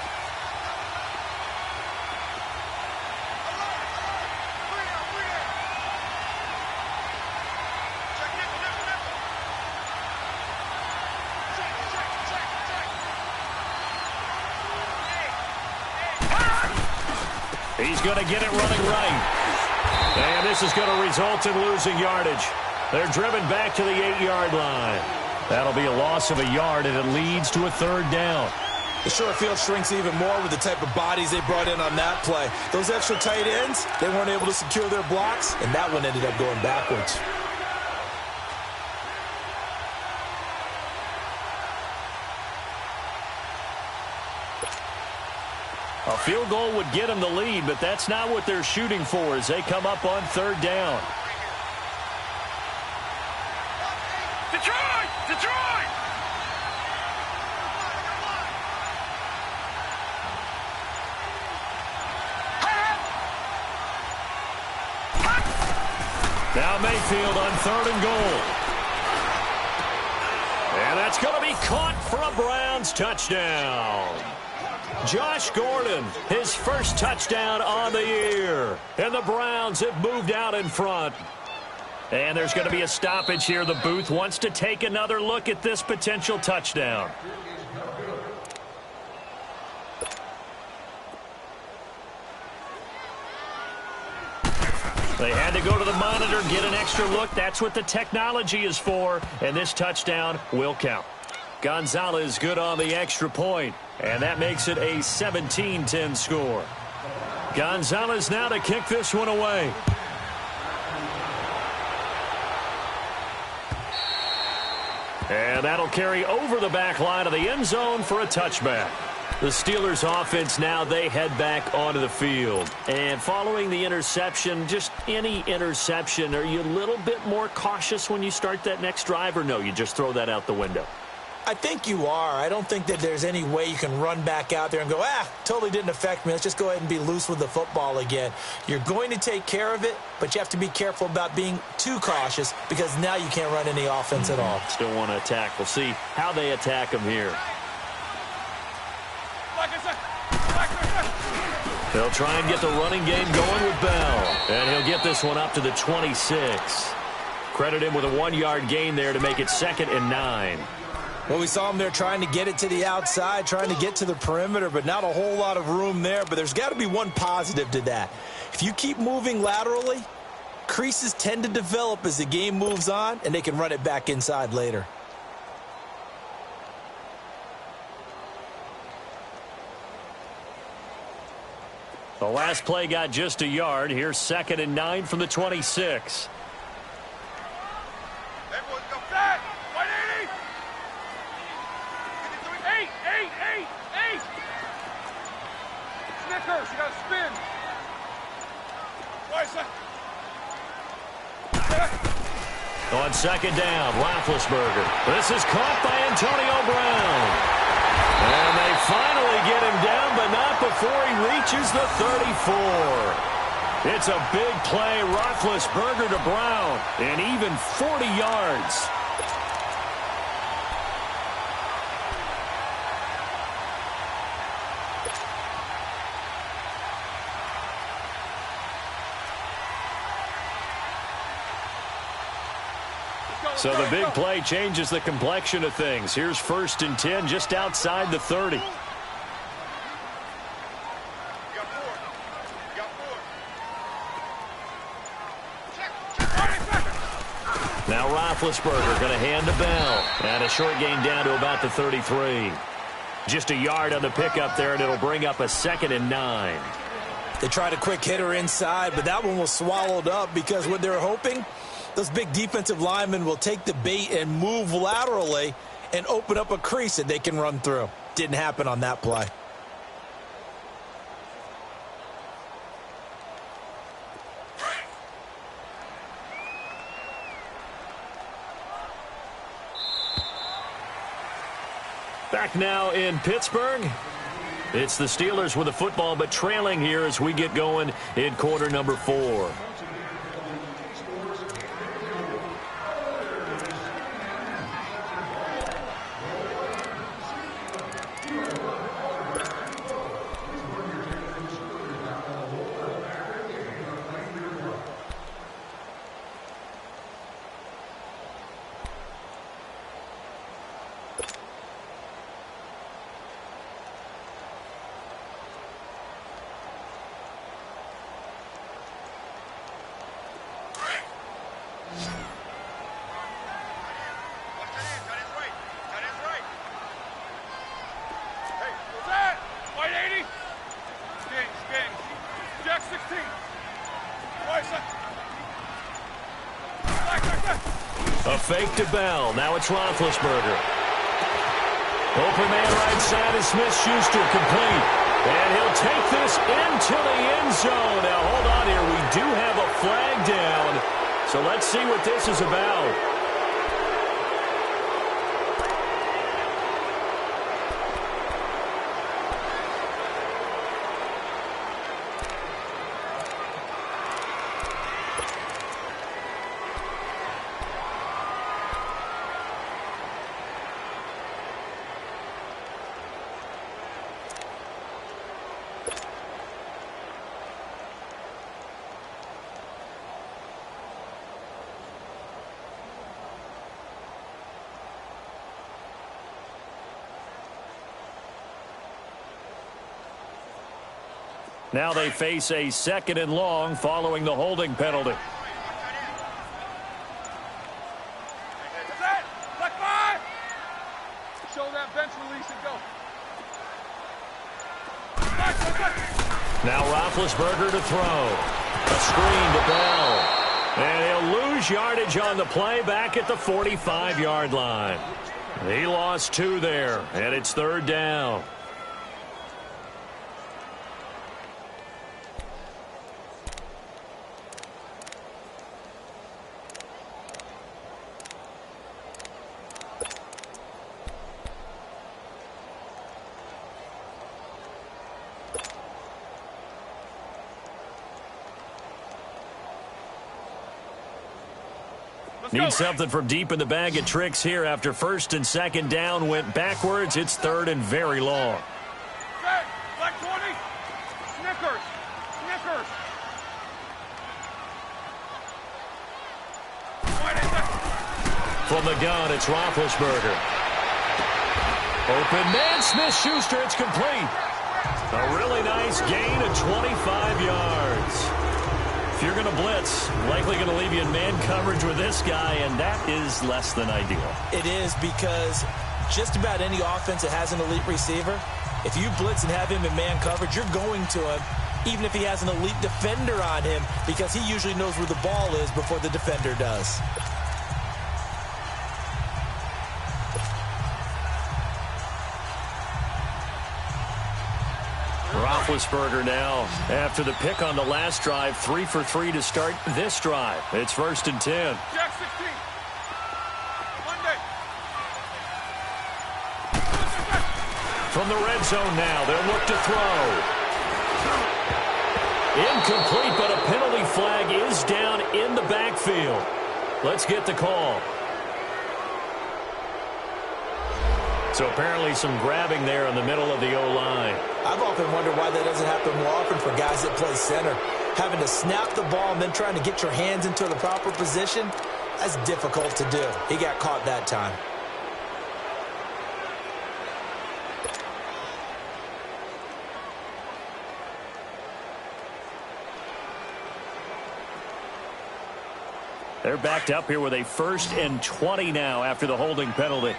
C: He's going to get it running right. And this is going to result in losing yardage. They're driven back to the 8-yard line.
A: That'll be a loss of a yard, and it leads to a third down.
B: The short field shrinks even more with the type of bodies they brought in on that play. Those extra tight ends, they weren't able to secure their blocks, and that one ended up going backwards.
A: A field goal would get them the lead, but that's not what they're shooting for as they come up on third down.
D: Detroit! Detroit!
A: Now Mayfield on third and goal. And that's going to be caught for a Browns touchdown. Josh Gordon, his first touchdown on the year. And the Browns have moved out in front. And there's going to be a stoppage here. The booth wants to take another look at this potential touchdown. They had to go to the monitor, get an extra look. That's what the technology is for. And this touchdown will count. Gonzalez good on the extra point. And that makes it a 17-10 score. Gonzalez now to kick this one away. And that'll carry over the back line of the end zone for a touchback. The Steelers offense now, they head back onto the field. And following the interception, just any interception, are you a little bit more cautious when you start that next drive, or no, you just throw that out the window?
B: I think you are. I don't think that there's any way you can run back out there and go, totally didn't affect me. Let's just go ahead and be loose with the football again. You're going to take care of it, but you have to be careful about being too cautious because now you can't run any offense at all.
A: Still want to attack. We'll see how they attack them here. They'll try and get the running game going with Bell. And he'll get this one up to the 26. Credit him with a 1-yard gain there to make it 2nd and 9.
B: Well, we saw him there trying to get it to the outside, trying to get to the perimeter, but not a whole lot of room there. But there's got to be one positive to that. If you keep moving laterally, creases tend to develop as the game moves on, and they can run it back inside later.
A: The last play got just a yard. Here's 2nd and 9 from the 26.
D: Everyone go back! 180! 8! Snickers, you gotta spin! Twice.
A: On 2nd down, Roethlisberger. This is caught by Antonio Brown. And they finally get him down, but not before he reaches the 34. It's a big play, Roethlisberger to Brown, and even 40 yards. So the big play changes the complexion of things. Here's 1st and 10 just outside the 30. Now Roethlisberger going to hand to Bell. And a short gain down to about the 33. Just a yard on the pickup there, and it'll bring up a 2nd and 9.
B: They tried a quick hitter inside, but that one was swallowed up because what they're hoping, those big defensive linemen will take the bait and move laterally and open up a crease that they can run through. Didn't happen on that play.
A: Back now in Pittsburgh. It's the Steelers with the football, but trailing here as we get going in quarter number 4. fake to Bell. Now it's Roethlisberger. Open man right side is Smith-Schuster, complete. And he'll take this into the end zone. Now, hold on here. We do have a flag down. So let's see what this is about. Now they face a 2nd and long following the holding penalty.
D: Black 5! Show that bench release and go.
A: Now Roethlisberger to throw. A screen to Bell. And he'll lose yardage on the play back at the 45-yard line. He lost 2 there, and it's 3rd down. Need something from deep in the bag of tricks here after 1st and 2nd down went backwards. It's 3rd and very long.
D: Set. Black 20. Snickers. Snickers.
A: From the gun, it's Roethlisberger. Open man, Smith-Schuster. It's complete. A really nice gain of 25 yards. If you're going to blitz, likely going to leave you in man coverage with this guy, and that is less than ideal.
B: It is, because just about any offense that has an elite receiver, if you blitz and have him in man coverage, you're going to him, even if he has an elite defender on him, because he usually knows where the ball is before the defender does.
A: Roethlisberger now, after the pick on the last drive, 3 for 3 to start this drive. It's 1st and 10.
D: Jack 16. Monday.
A: From the red zone now, they'll look to throw. Incomplete, but a penalty flag is down in the backfield. Let's get the call. So apparently some grabbing there in the middle of the O-line.
B: I've often wondered why that doesn't happen more often for guys that play center. Having to snap the ball and then trying to get your hands into the proper position, that's difficult to do. He got caught that time.
A: They're backed up here with a 1st and 20 now after the holding penalty.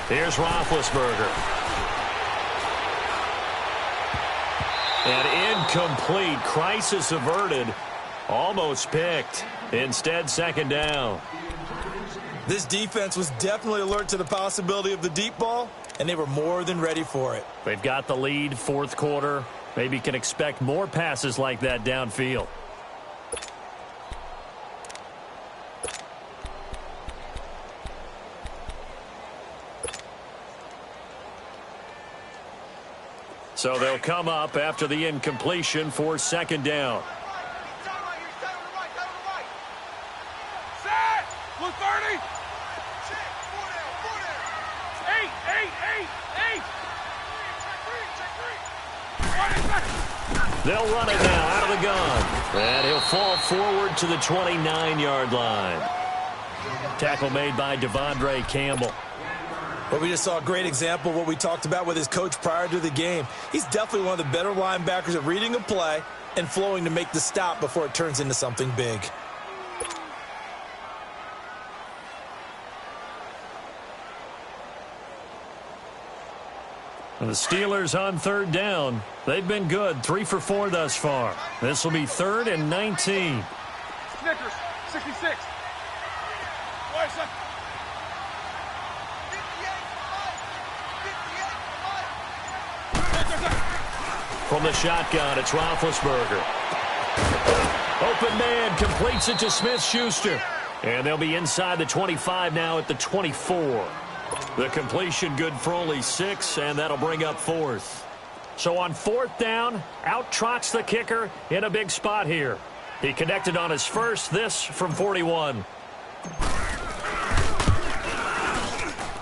A: Here's Roethlisberger. And incomplete. Crisis averted. Almost picked. Instead, 2nd down.
B: This defense was definitely alert to the possibility of the deep ball, and they were more than ready for it.
A: They've got the lead, 4th quarter. Maybe can expect more passes like that downfield. So they'll come up after the incompletion for 2nd down.
D: Set! Blue 30! Eight!
A: They'll run it now out of the gun. And he'll fall forward to the 29-yard line. Tackle made by Devondre Campbell.
B: Well, we just saw a great example of what we talked about with his coach prior to the game. He's definitely one of the better linebackers at reading a play and flowing to make the stop before it turns into something big.
A: And the Steelers on third down. They've been good, 3 for 4 thus far. This will be 3rd and 19.
D: Snickers, 66. Where's that?
A: From the shotgun, it's Roethlisberger. Open man completes it to Smith-Schuster. And they'll be inside the 25 now at the 24. The completion good for only 6, and that'll bring up 4th. So on 4th down, out trots the kicker in a big spot here. He connected on his first, this from 41.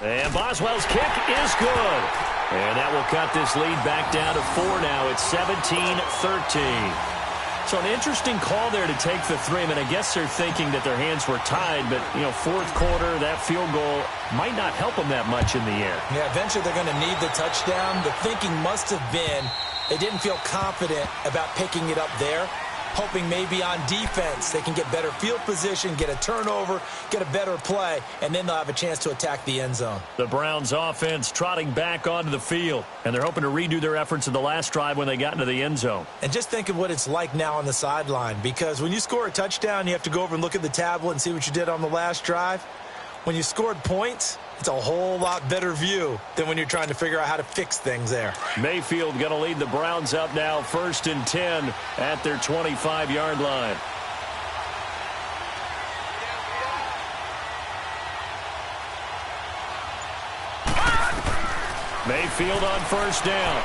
A: And Boswell's kick is good. And that will cut this lead back down to 4 now. It's 17-13. So an interesting call there to take the 3. I mean, I guess they're thinking that their hands were tied, but, you know, 4th quarter, that field goal might not help them that much in the air.
B: Yeah, eventually they're going to need the touchdown. The thinking must have been they didn't feel confident about picking it up there, hoping maybe on defense they can get better field position, get a turnover, get a better play, and then they'll have a chance to attack the end zone.
A: The Browns offense trotting back onto the field, and they're hoping to redo their efforts in the last drive when they got into the end zone.
B: And just think of what it's like now on the sideline, because when you score a touchdown, you have to go over and look at the tablet and see what you did on the last drive. When you scored points, it's a whole lot better view than when you're trying to figure out how to fix things there.
A: Mayfield going to lead the Browns up now 1st and 10 at their 25-yard line. Mayfield on 1st down.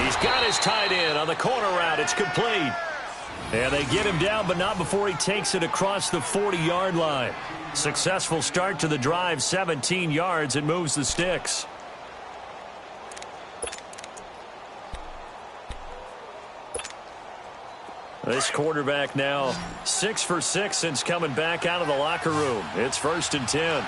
A: He's got his tight end on the corner route. It's complete. And they get him down, but not before he takes it across the 40-yard line. Successful start to the drive, 17 yards, and moves the sticks. This quarterback now 6 for 6 since coming back out of the locker room. It's 1st and 10.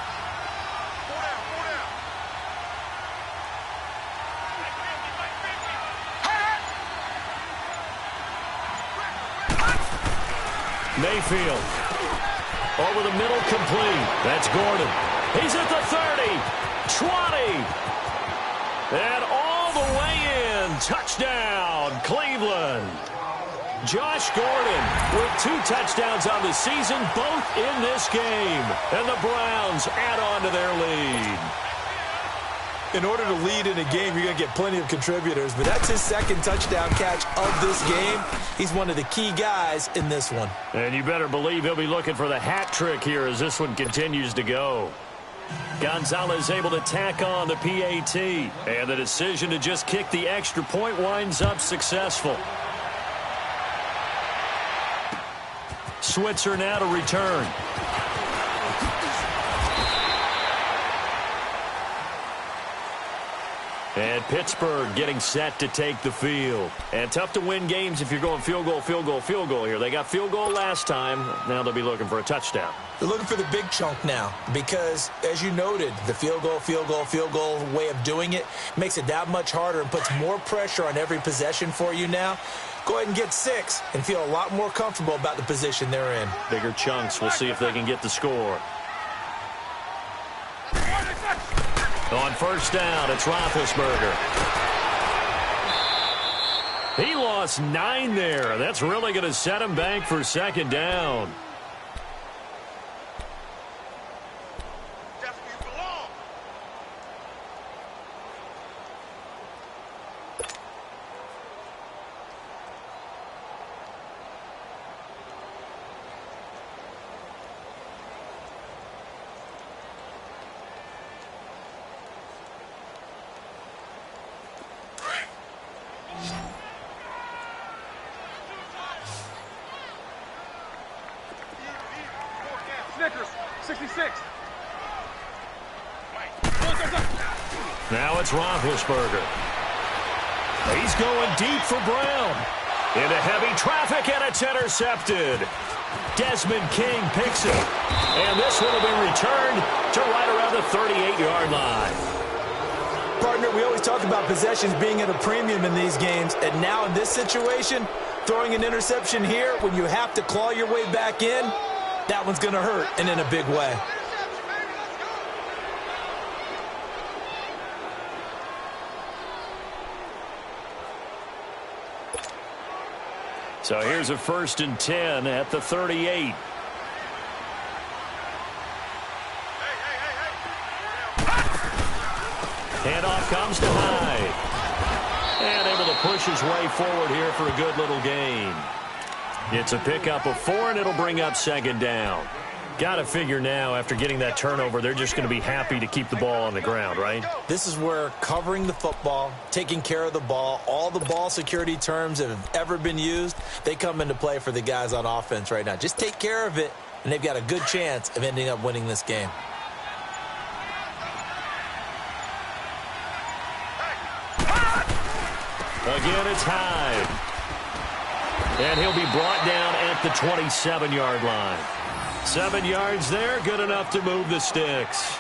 A: Mayfield. Over the middle, complete. That's Gordon. He's at the 30. 20. And all the way in. Touchdown, Cleveland. Josh Gordon with 2 touchdowns on the season, both in this game. And the Browns add on to their lead.
B: In order to lead in a game, you're going to get plenty of contributors, but that's his 2nd touchdown catch of this game. He's one of the key guys in this one.
A: And you better believe he'll be looking for the hat trick here as this one continues to go. Gonzalez able to tack on the PAT, and the decision to just kick the extra point winds up successful. Switzer now to return. And Pittsburgh getting set to take the field. And tough to win games if you're going field goal, field goal, field goal here. They got field goal last time. Now they'll be looking for a touchdown.
B: They're looking for the big chunk now because, as you noted, the field goal, field goal, field goal way of doing it makes it that much harder and puts more pressure on every possession for you now. Go ahead and get 6 and feel a lot more comfortable about the position they're in.
A: Bigger chunks. We'll see if they can get the score. On 1st down, it's Roethlisberger. He lost 9 there. That's really going to set him back for 2nd down.
D: Snickers, 66.
A: Now it's Roethlisberger. He's going deep for Brown. Into heavy traffic, and it's intercepted. Desmond King picks it. And this one will be returned to right around the 38-yard line.
B: Partner, we always talk about possessions being at a premium in these games, and now in this situation, throwing an interception here when you have to claw your way back in, that one's going to hurt, and in a big way.
C: So here's a 1st and 10 at the 38. Handoff comes to Hyde. And able to push his way forward here for a good little gain. It's a pickup of 4, and it'll bring up 2nd down. Got to figure now, after getting that turnover, they're just going to be happy to keep the ball on the ground, right?
B: This is where covering the football, taking care of the ball, all the ball security terms that have ever been used, they come into play for the guys on offense right now. Just take care of it, and they've got a good chance of ending up winning this game.
C: Again, it's Hyde. And he'll be brought down at the 27-yard line. 7 yards there, good enough to move the sticks.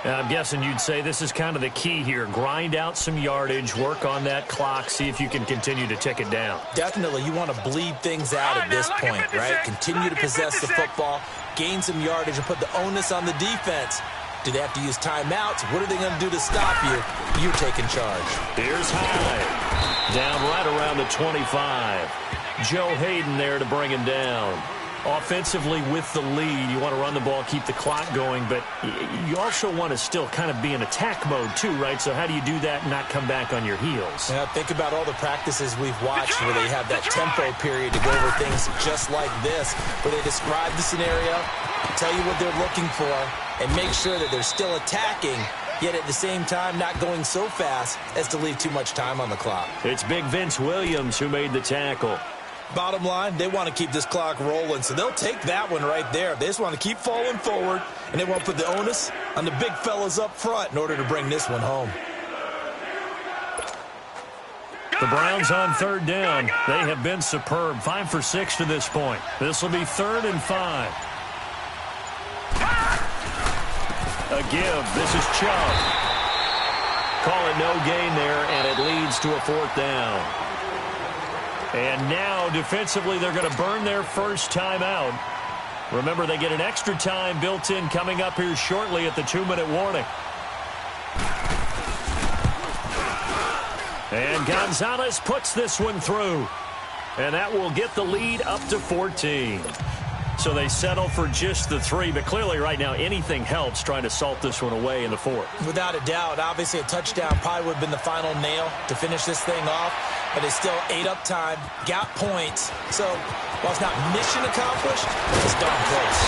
C: And I'm guessing you'd say this is kind of the key here. Grind out some yardage, work on that clock, see if you can continue to tick it down.
B: Definitely, you want to bleed things out at this point, right? Continue to possess the football, gain some yardage, and put the onus on the defense. Do they have to use timeouts? What are they going to do to stop you? You're taking charge.
C: Here's Hyde. Down right around the 25. Joe Hayden there to bring him down. Offensively with the lead, you want to run the ball, keep the clock going, but you also want to still kind of be in attack mode too, right? So how do you do that and not come back on your heels?
B: Yeah, think about all the practices we've watched where they have that tempo period to go over things just like this, where they describe the scenario, tell you what they're looking for, and make sure that they're still attacking, yet at the same time not going so fast as to leave too much time on the clock.
C: It's Big Vince Williams who made the tackle.
B: Bottom line, they want to keep this clock rolling, so they'll take that one right there. They just want to keep falling forward, and they want to put the onus on the big fellas up front in order to bring this one home.
C: The Browns on 3rd down. They have been superb. 5 for 6 to this point. This will be 3rd and 5. A give. This is Chubb. Call it no gain there, and it leads to a 4th down. And now, defensively, they're going to burn their first timeout. Remember, they get an extra time built in coming up here shortly at the 2-minute warning. And Gonzalez puts this one through. And that will get the lead up to 14. So they settle for just the 3, but clearly right now anything helps trying to salt this one away in the 4th.
B: Without a doubt, obviously a touchdown probably would have been the final nail to finish this thing off, but it's still ate up time, got points. So while it's not mission accomplished, it's darn close.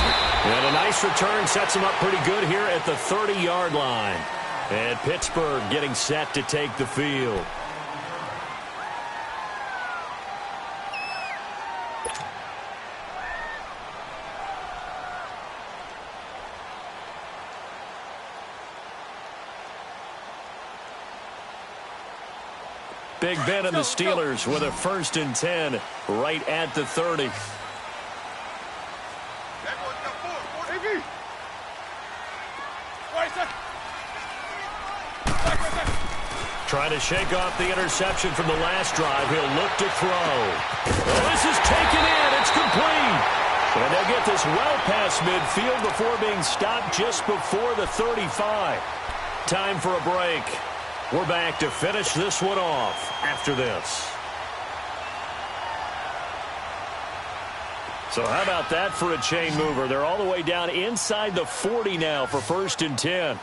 C: And a nice return sets them up pretty good here at the 30-yard line. And Pittsburgh getting set to take the field. Big Ben and the Steelers with a 1st and 10 right at the 30. Trying to shake off the interception from the last drive. He'll look to throw. Oh, this is taken in. It's complete. And they'll get this well past midfield before being stopped just before the 35. Time for a break. We're back to finish this one off after this. So how about that for a chain mover? They're all the way down inside the 40 now for 1st and 10.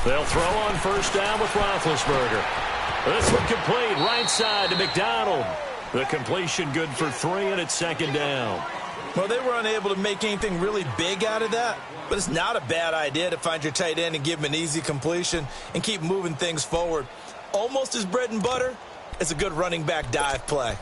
C: They'll throw on 1st down with Roethlisberger. This one complete right side to McDonald. The completion good for 3, and it's 2nd down.
B: Well, they were unable to make anything really big out of that, but it's not a bad idea to find your tight end and give him an easy completion and keep moving things forward. Almost as bread and butter as a good running back dive play.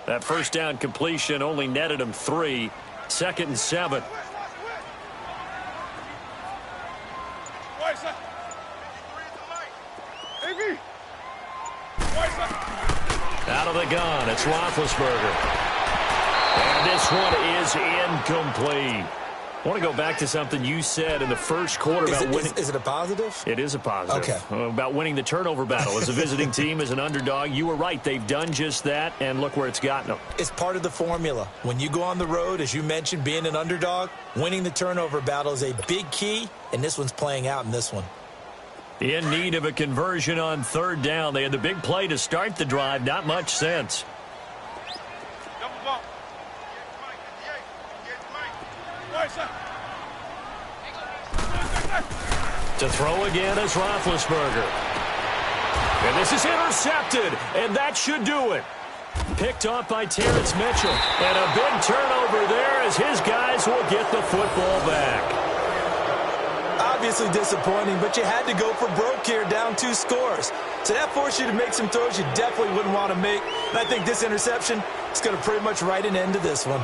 C: That 1st down completion only netted him 3. 2nd and 7. Out of the gun, it's Roethlisberger. And this one is incomplete. I want to go back to something you said in the first quarter about winning.
B: Is it a positive?
C: It is a positive.
B: Okay.
C: About winning the turnover battle. As a visiting team, as an underdog, you were right. They've done just that, and look where it's gotten them.
B: It's part of the formula. When you go on the road, as you mentioned, being an underdog, winning the turnover battle is a big key, and this one's playing out in this one.
A: In need of a conversion on third down. They had the big play to start the drive. Not much sense.
D: Double ball.
A: To throw again is Roethlisberger. And this is intercepted, and that should do it. Picked off by Terrence Mitchell. And a big turnover there as his guys will get the football back.
B: Obviously disappointing, but you had to go for broke here, down 2 scores. So that forced you to make some throws you definitely wouldn't want to make. And I think this interception is going to pretty much write an end to this one.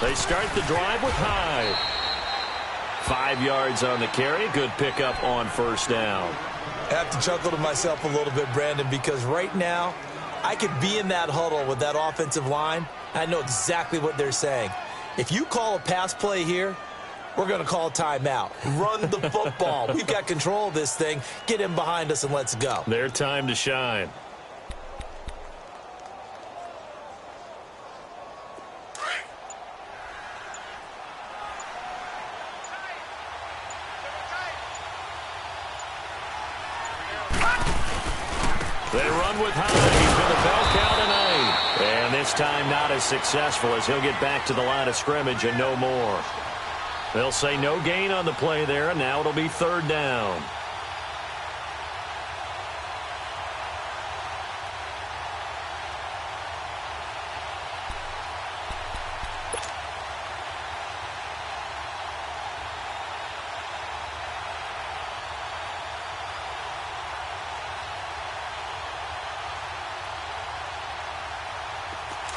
A: They start the drive with Hyde. 5 yards on the carry. Good pickup on first down.
B: I have to chuckle to myself a little bit, Brandon, because right now I could be in that huddle with that offensive line. I know exactly what they're saying. If you call a pass play here, we're going to call a timeout. Run the football. We've got control of this thing. Get him behind us and let's go.
A: Their time to shine. They run with Hyde. He's been a bell cow tonight. And this time not as successful as he'll get back to the line of scrimmage and no more. They'll say no gain on the play there, and now it'll be third down.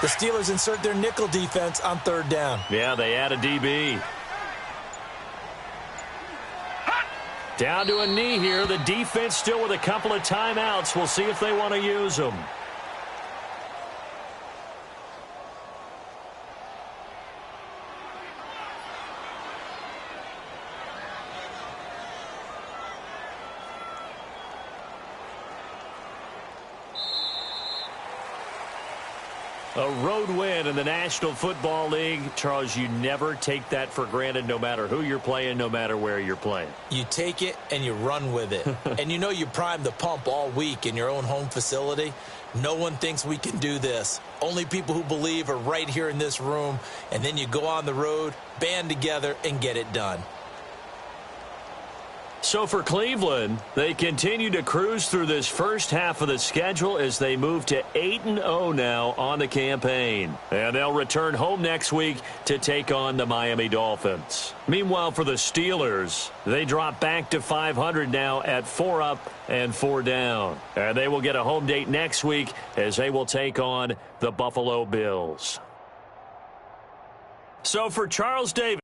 B: The Steelers insert their nickel defense on third down.
A: Yeah, they add a DB. Down to a knee here. The defense still with a couple of timeouts. We'll see if they want to use them. A road win in the National Football League. Charles, you never take that for granted, no matter who you're playing, no matter where you're playing.
B: You take it and you run with it. And you know you primed the pump all week in your own home facility. No one thinks we can do this. Only people who believe are right here in this room. And then you go on the road, band together, and get it done.
A: So for Cleveland, they continue to cruise through this first half of the schedule as they move to 8-0 now on the campaign. And they'll return home next week to take on the Miami Dolphins. Meanwhile, for the Steelers, they drop back to 500 now at 4 up and 4 down. And they will get a home date next week as they will take on the Buffalo Bills. So for Charles Davis.